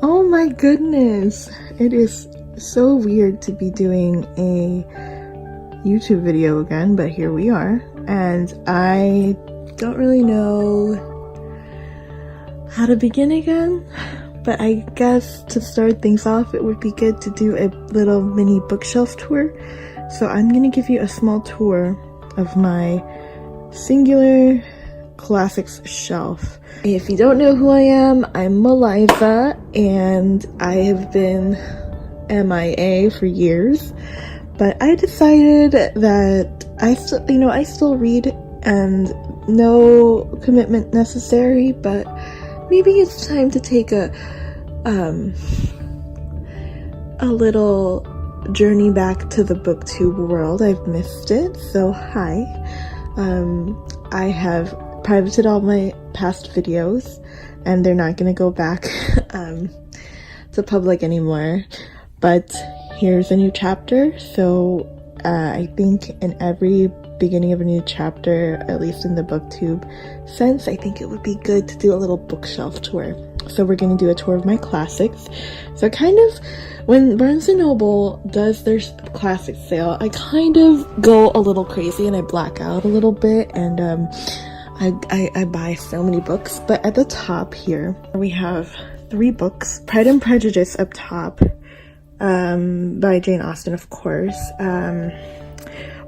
Oh my goodness, it is so weird to be doing a YouTube video again, but here we are, and I don't really know how to begin again, but I guess to start things off it would be good to do a little mini bookshelf tour. So I'm gonna give you a small tour of my singular classics shelf. If you don't know who I am, I'm Maliza, and I have been MIA for years, but I decided that I still read, and no commitment necessary, but maybe it's time to take a little journey back to the booktube world. I've missed it, so hi. I have privated all my past videos, and they're not gonna go back to public anymore, but here's a new chapter. So I think in every beginning of a new chapter, at least in the booktube sense, I think it would be good to do a little bookshelf tour. So we're gonna do a tour of my classics. So kind of when Barnes & Noble does their classic sale, I kind of go a little crazy and I black out a little bit, and I buy so many books. But at the top here we have 3 books. Pride and Prejudice up top, by Jane Austen, of course.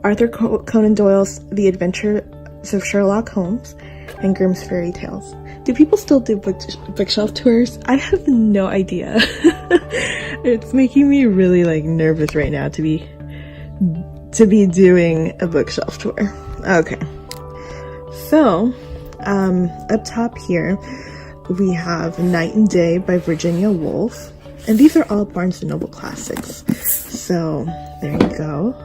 Arthur Conan Doyle's The Adventures of Sherlock Holmes, and Grimm's Fairy Tales. Do people still do bookshelf tours? I have no idea. It's making me really nervous right now to be doing a bookshelf tour. Okay, so up top here we have Night and Day by Virginia Woolf, and these are all Barnes & Noble classics. So there you go.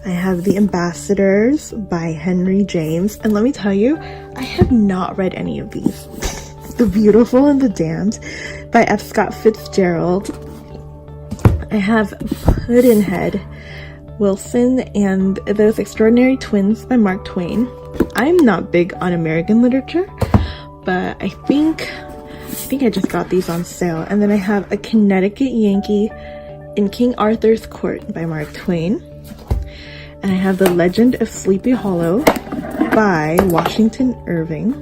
I have The Ambassadors by Henry James, and let me tell you, I have not read any of these. The Beautiful and the Damned by F. Scott Fitzgerald. I have Pudd'nhead Wilson and Those Extraordinary Twins by Mark Twain. I'm not big on American literature, but I think I just got these on sale. And then I have A Connecticut Yankee in King Arthur's Court by Mark Twain. And I have The Legend of Sleepy Hollow by Washington Irving.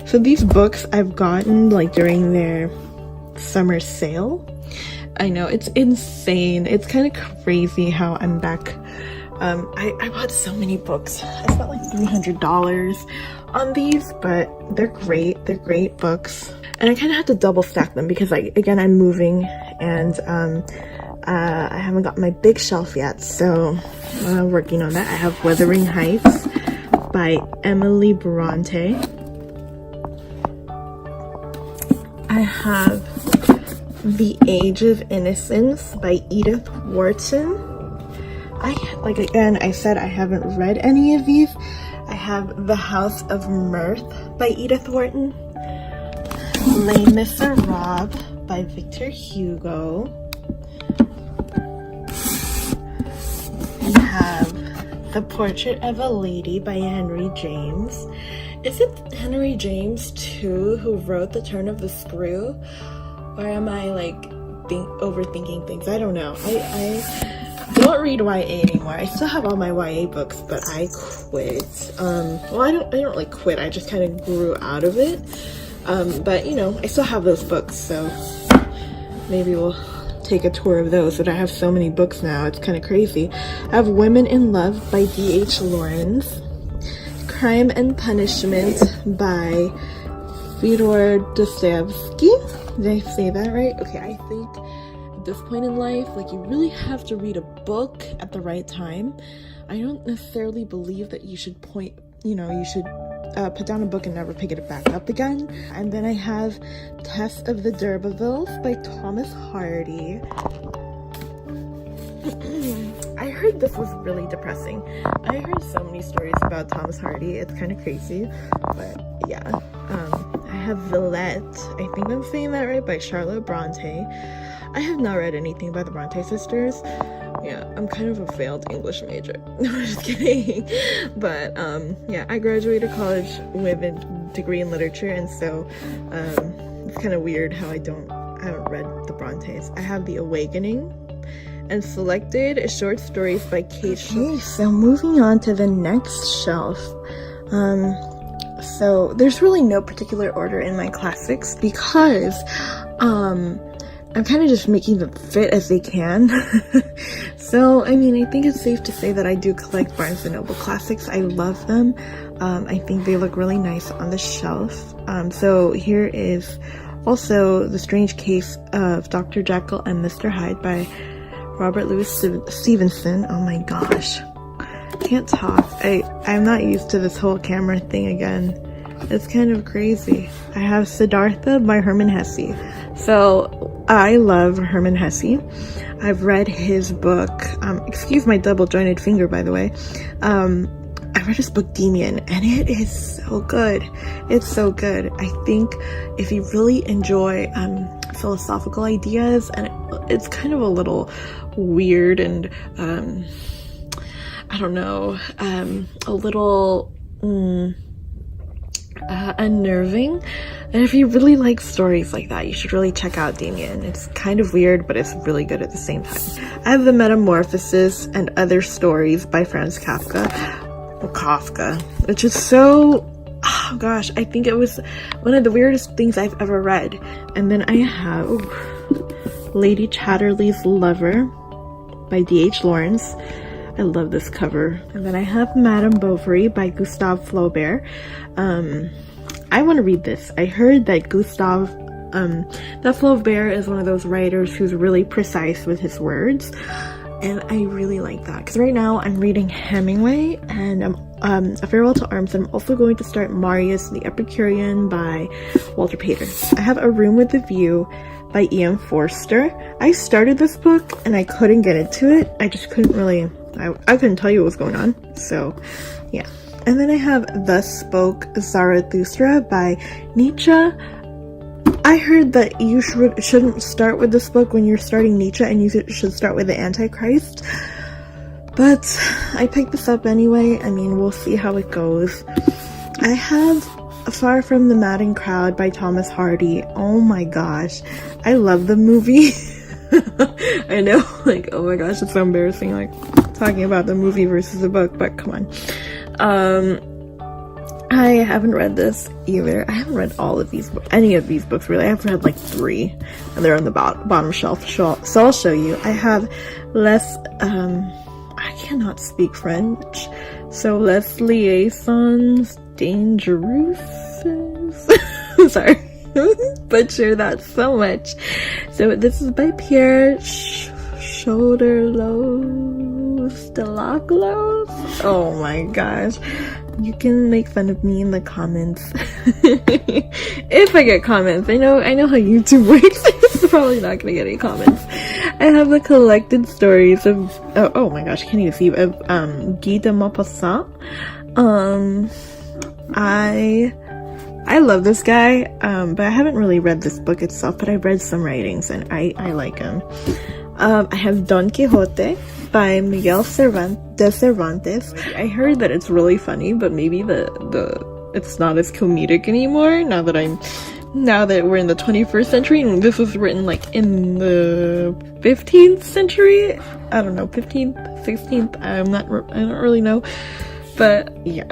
So these books I've gotten during their summer sale. I know, it's insane. It's kind of crazy how I'm back. I bought so many books. I spent $300 on these, but they're great. They're great books. And I kind of have to double stack them because I'm moving, and I haven't got my big shelf yet, so working on that. I have Wuthering Heights by Emily Bronte. I have The Age of Innocence by Edith Wharton. I said I haven't read any of these. I have The House of Mirth by Edith Wharton. Les Miserables by Victor Hugo. We have The Portrait of a Lady by Henry James. Is it Henry James too who wrote The Turn of the Screw? Or am I overthinking things? I don't know. I don't read YA anymore. I still have all my YA books, but I quit. I don't really quit. I just kind of grew out of it. But I still have those books, so maybe we'll take a tour of those. But I have so many books now, it's kind of crazy. I have Women in Love by D.H. Lawrence. Crime and Punishment by Fyodor Dostoevsky. Did I say that right? Okay, I think at this point in life, you really have to read a book at the right time. I don't necessarily believe that you should put down a book and never pick it back up again. And then I have Tess of the D'Urbervilles by Thomas Hardy. I heard this was really depressing. I heard so many stories about Thomas Hardy. It's kind of crazy, but yeah. I have Villette, I think I'm saying that right, by Charlotte Bronte. I have not read anything by the Bronte sisters. Yeah, I'm kind of a failed English major. No, I'm just kidding. But yeah, I graduated college with a degree in literature, and so it's kind of weird how I don't haven't read the Brontes. I have The Awakening and selected short stories by Kate. Okay, so moving on to the next shelf. So there's really no particular order in my classics because I'm kind of just making them fit as they can. So, I mean, I think it's safe to say that I do collect Barnes & Noble classics. I love them. I think they look really nice on the shelf. So here is also The Strange Case of Dr. Jekyll and Mr. Hyde by Robert Louis Stevenson. Oh my gosh. Can't talk. I'm not used to this whole camera thing again. It's kind of crazy. I have Siddhartha by Hermann Hesse. So I love Hermann Hesse. I've read his book. Excuse my double jointed finger, by the way. I read his book Demian, and it is so good. It's so good. I think if you really enjoy philosophical ideas, and it's kind of a little weird and I don't know, a little unnerving. And if you really like stories like that, you should really check out Demian. It's kind of weird, but it's really good at the same time. I have The Metamorphosis and Other Stories by Franz Kafka, which is so, oh gosh, I think it was one of the weirdest things I've ever read. And then I have Lady Chatterley's Lover by D.H. Lawrence. I love this cover. And then I have Madame Bovary by Gustave Flaubert. I want to read this. I heard that that Flaubert is one of those writers who's really precise with his words. And I really like that. Because right now I'm reading Hemingway and A Farewell to Arms. And I'm also going to start Marius the Epicurean by Walter Pater. I have A Room with a View by E.M. Forster. I started this book and I couldn't get into it. I just couldn't really, I couldn't tell you what was going on. So yeah. And then I have Thus Spoke Zarathustra by Nietzsche. I heard that you shouldn't start with this book when you're starting Nietzsche, and you should start with the Antichrist. But I picked this up anyway. I mean, we'll see how it goes. I have Far From the Madding Crowd by Thomas Hardy. Oh my gosh. I love the movie. I know, like, oh my gosh, it's so embarrassing, like, talking about the movie versus the book, but come on. I haven't read this either. I haven't read all of these any of these books really. I've read like 3 and they're on the bottom shelf, so I'll show you. I have I cannot speak French, so Les Liaisons Dangereuses. Sorry, butcher that so much. So this is by Pierre Stelaglos. Oh my gosh. You can make fun of me in the comments. If I get comments. I know how YouTube works. It's probably not gonna get any comments. I have the collected stories of oh my gosh, I can't even see, of Guy de Maupassant. I love this guy, but I haven't really read this book itself, but I've read some writings and I like him. I have Don Quixote by Miguel de Cervantes. I heard that it's really funny, but maybe it's not as comedic anymore now that we're in the 21st century, and this was written like in the 15th century. I don't know, 15th, 16th. I don't really know, but yeah.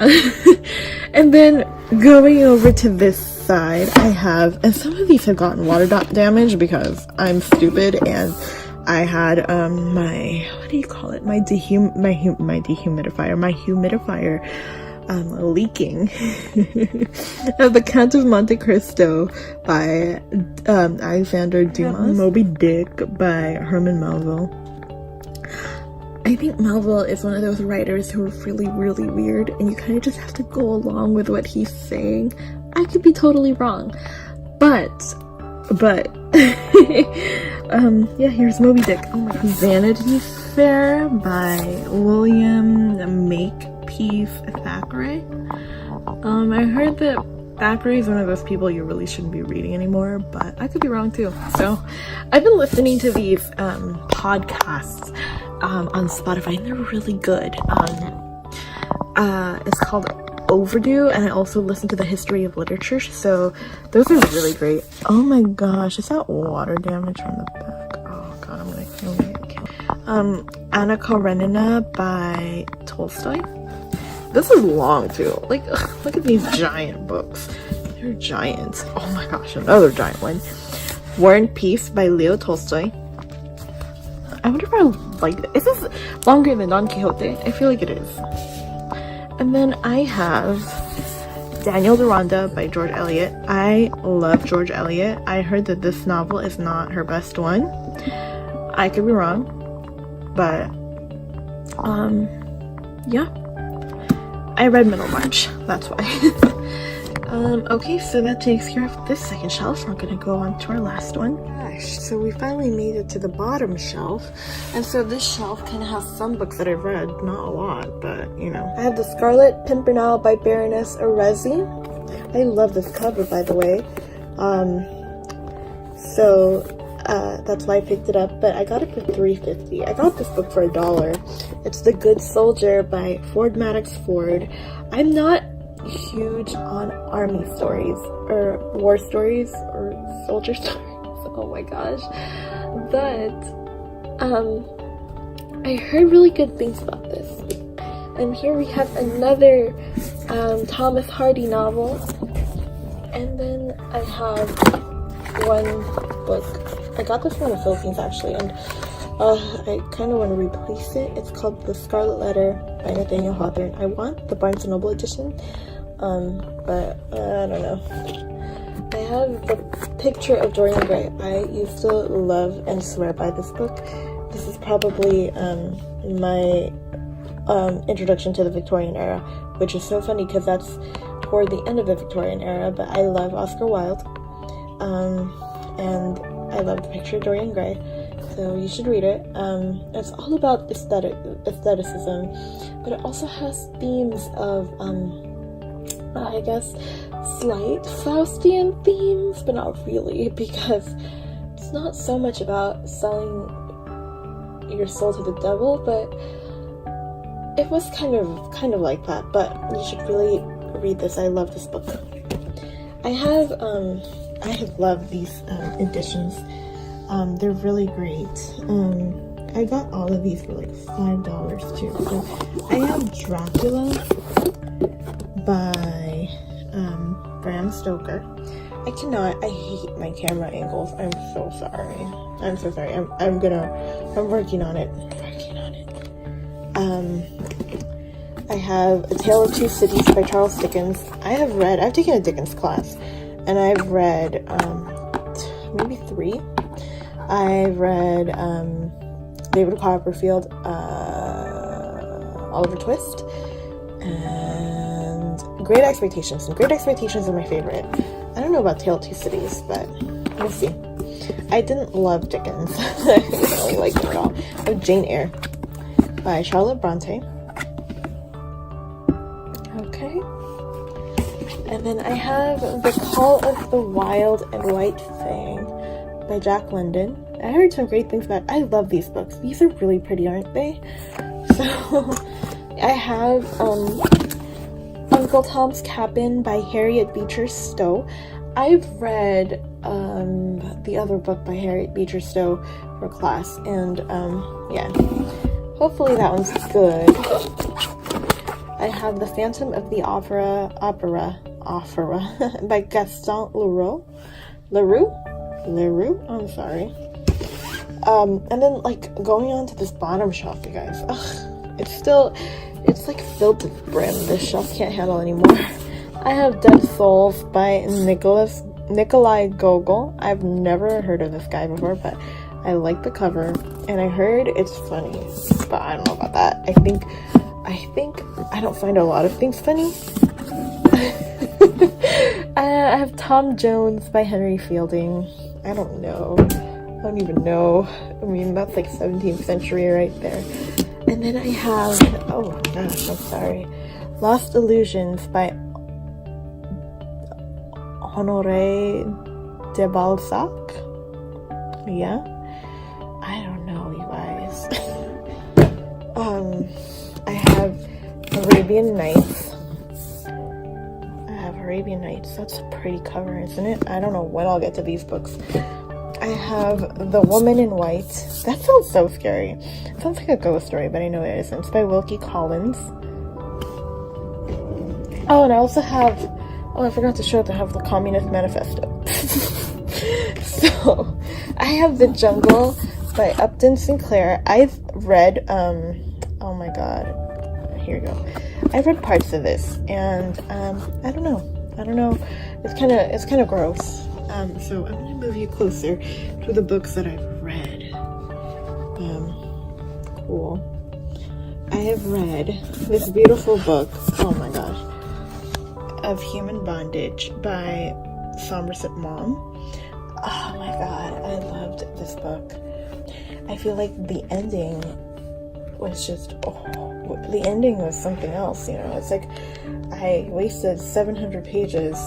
And then going over to this side, I have, and some of these have gotten water damage because I'm stupid and I had my, what do you call it? My humidifier leaking. The Count of Monte Cristo by Alexander Dumas. Moby Dick by Herman Melville. I think Melville is one of those writers who are really, really weird, and you kind of just have to go along with what he's saying. I could be totally wrong, but yeah, here's Moby Dick. Oh my God. Vanity Fair by William Makepeace Thackeray. I heard that Thackeray is one of those people you really shouldn't be reading anymore, but I could be wrong too. So I've been listening to these podcasts on Spotify, and they're really good. It's called overdue, and I also listen to the history of literature, so those are really great. Oh my gosh, is that water damage on the back? Oh god, I'm gonna kill me. Anna Karenina by Tolstoy. This is long too. Like, ugh, look at these giant books. They're giants. Oh my gosh, another giant one. War and Peace by Leo Tolstoy. I wonder if I like it. Is this longer than Don Quixote? I feel like it is. And then I have Daniel Deronda by George Eliot. I love George Eliot. I heard that this novel is not her best one. I could be wrong, but yeah. I read Middlemarch, that's why. Okay, so that takes care of this second shelf. We're gonna go on to our last one. Gosh, so we finally made it to the bottom shelf. And so this shelf kind of has some books that I've read, not a lot, but you know. I have The Scarlet Pimpernel by Baroness Orezi. I love this cover, by the way. That's why I picked it up, but I got it for $3.50. I got this book for $1. It's The Good Soldier by Ford Maddox Ford. I'm not huge on army stories or war stories or soldier stories. Oh my gosh. But I heard really good things about this. And here we have another Thomas Hardy novel. And then I have one book. I got this from the Philippines actually, and I kind of want to replace it. It's called The Scarlet Letter by Nathaniel Hawthorne. I want the Barnes & Noble edition, but I don't know. I have the picture of Dorian Gray. I used to love and swear by this book. This is probably my introduction to the Victorian era, which is so funny because that's toward the end of the Victorian era, but I love Oscar Wilde, and I love the picture of Dorian Gray, so you should read it. It's all about aestheticism, but it also has themes of, I guess, slight Faustian themes, but not really, because it's not so much about selling your soul to the devil, but it was kind of like that. But you should really read this. I love this book. I have loved these editions. They're really great. I got all of these for like $5 too. So I have Dracula by Bram Stoker. I hate my camera angles. I'm so sorry. I'm working on it. I have A Tale of Two Cities by Charles Dickens. I've taken a Dickens class, and I've read maybe 3. I've read David Copperfield, Oliver Twist, and Great Expectations. And Great Expectations are my favorite. I don't know about Tale of Two Cities, but we'll see. I didn't love Dickens. I didn't really like him at all. I have Jane Eyre by Charlotte Bronte. Okay. And then I have The Call of the Wild and White Fang by Jack London. I heard some great things about it. I love these books. These are really pretty, aren't they? So I have Uncle Tom's Cabin by Harriet Beecher Stowe. I've read the other book by Harriet Beecher Stowe for class, and yeah, hopefully that one's good. I have The Phantom of the Opera by Gaston Leroux, I'm sorry. And then, like, going on to this bottom shelf, you guys, it's like filled to the brim. This shelf can't handle anymore. I have Dead Souls by Nikolai Gogol. I've never heard of this guy before, but I like the cover, and I heard it's funny, but I don't know about that. I think I don't find a lot of things funny. I have Tom Jones by Henry Fielding. I don't even know. I mean, that's like 17th century right there. And then I have, oh my gosh, I'm sorry, Lost Illusions by Honoré de Balzac. Yeah, I don't know, you guys. I have Arabian Nights Arabian Nights. That's a pretty cover, isn't it? I don't know when I'll get to these books. I have The Woman in White. That sounds so scary. It sounds like a ghost story, but I know it isn't. It's by Wilkie Collins. Oh, and I also have, oh, I forgot to show that I have the Communist Manifesto. So, I have The Jungle by Upton Sinclair. I've read, oh my god, here we go. I've read parts of this, and, I don't know, it's kind of gross. So I'm gonna move you closer to the books that I've read. Cool. I have read this beautiful book, oh my gosh, of Human Bondage by Somerset Maugham. Oh my god, I loved this book. I feel like the ending was just, oh, the ending was something else, you know. It's like I wasted 700 pages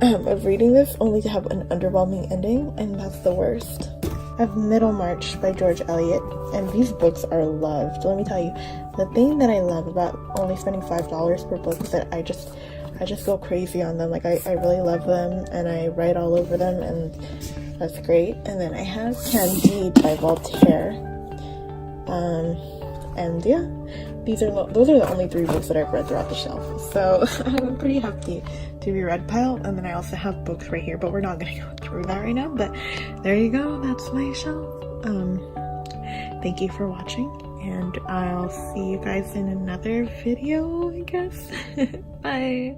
of reading this only to have an underwhelming ending, and that's the worst. I have Middlemarch by George Eliot, and these books are loved. Let me tell you, the thing that I love about only spending $5 per book is that I just go crazy on them. Like I really love them, and I write all over them, and that's great. And then I have Candide by Voltaire, and yeah, those are the only 3 books that I've read throughout the shelf. So I'm pretty hefty to be read pile. And then I also have books right here, but we're not gonna go through that right now. But there you go, that's my shelf. Thank you for watching, and I'll see you guys in another video, I guess. Bye.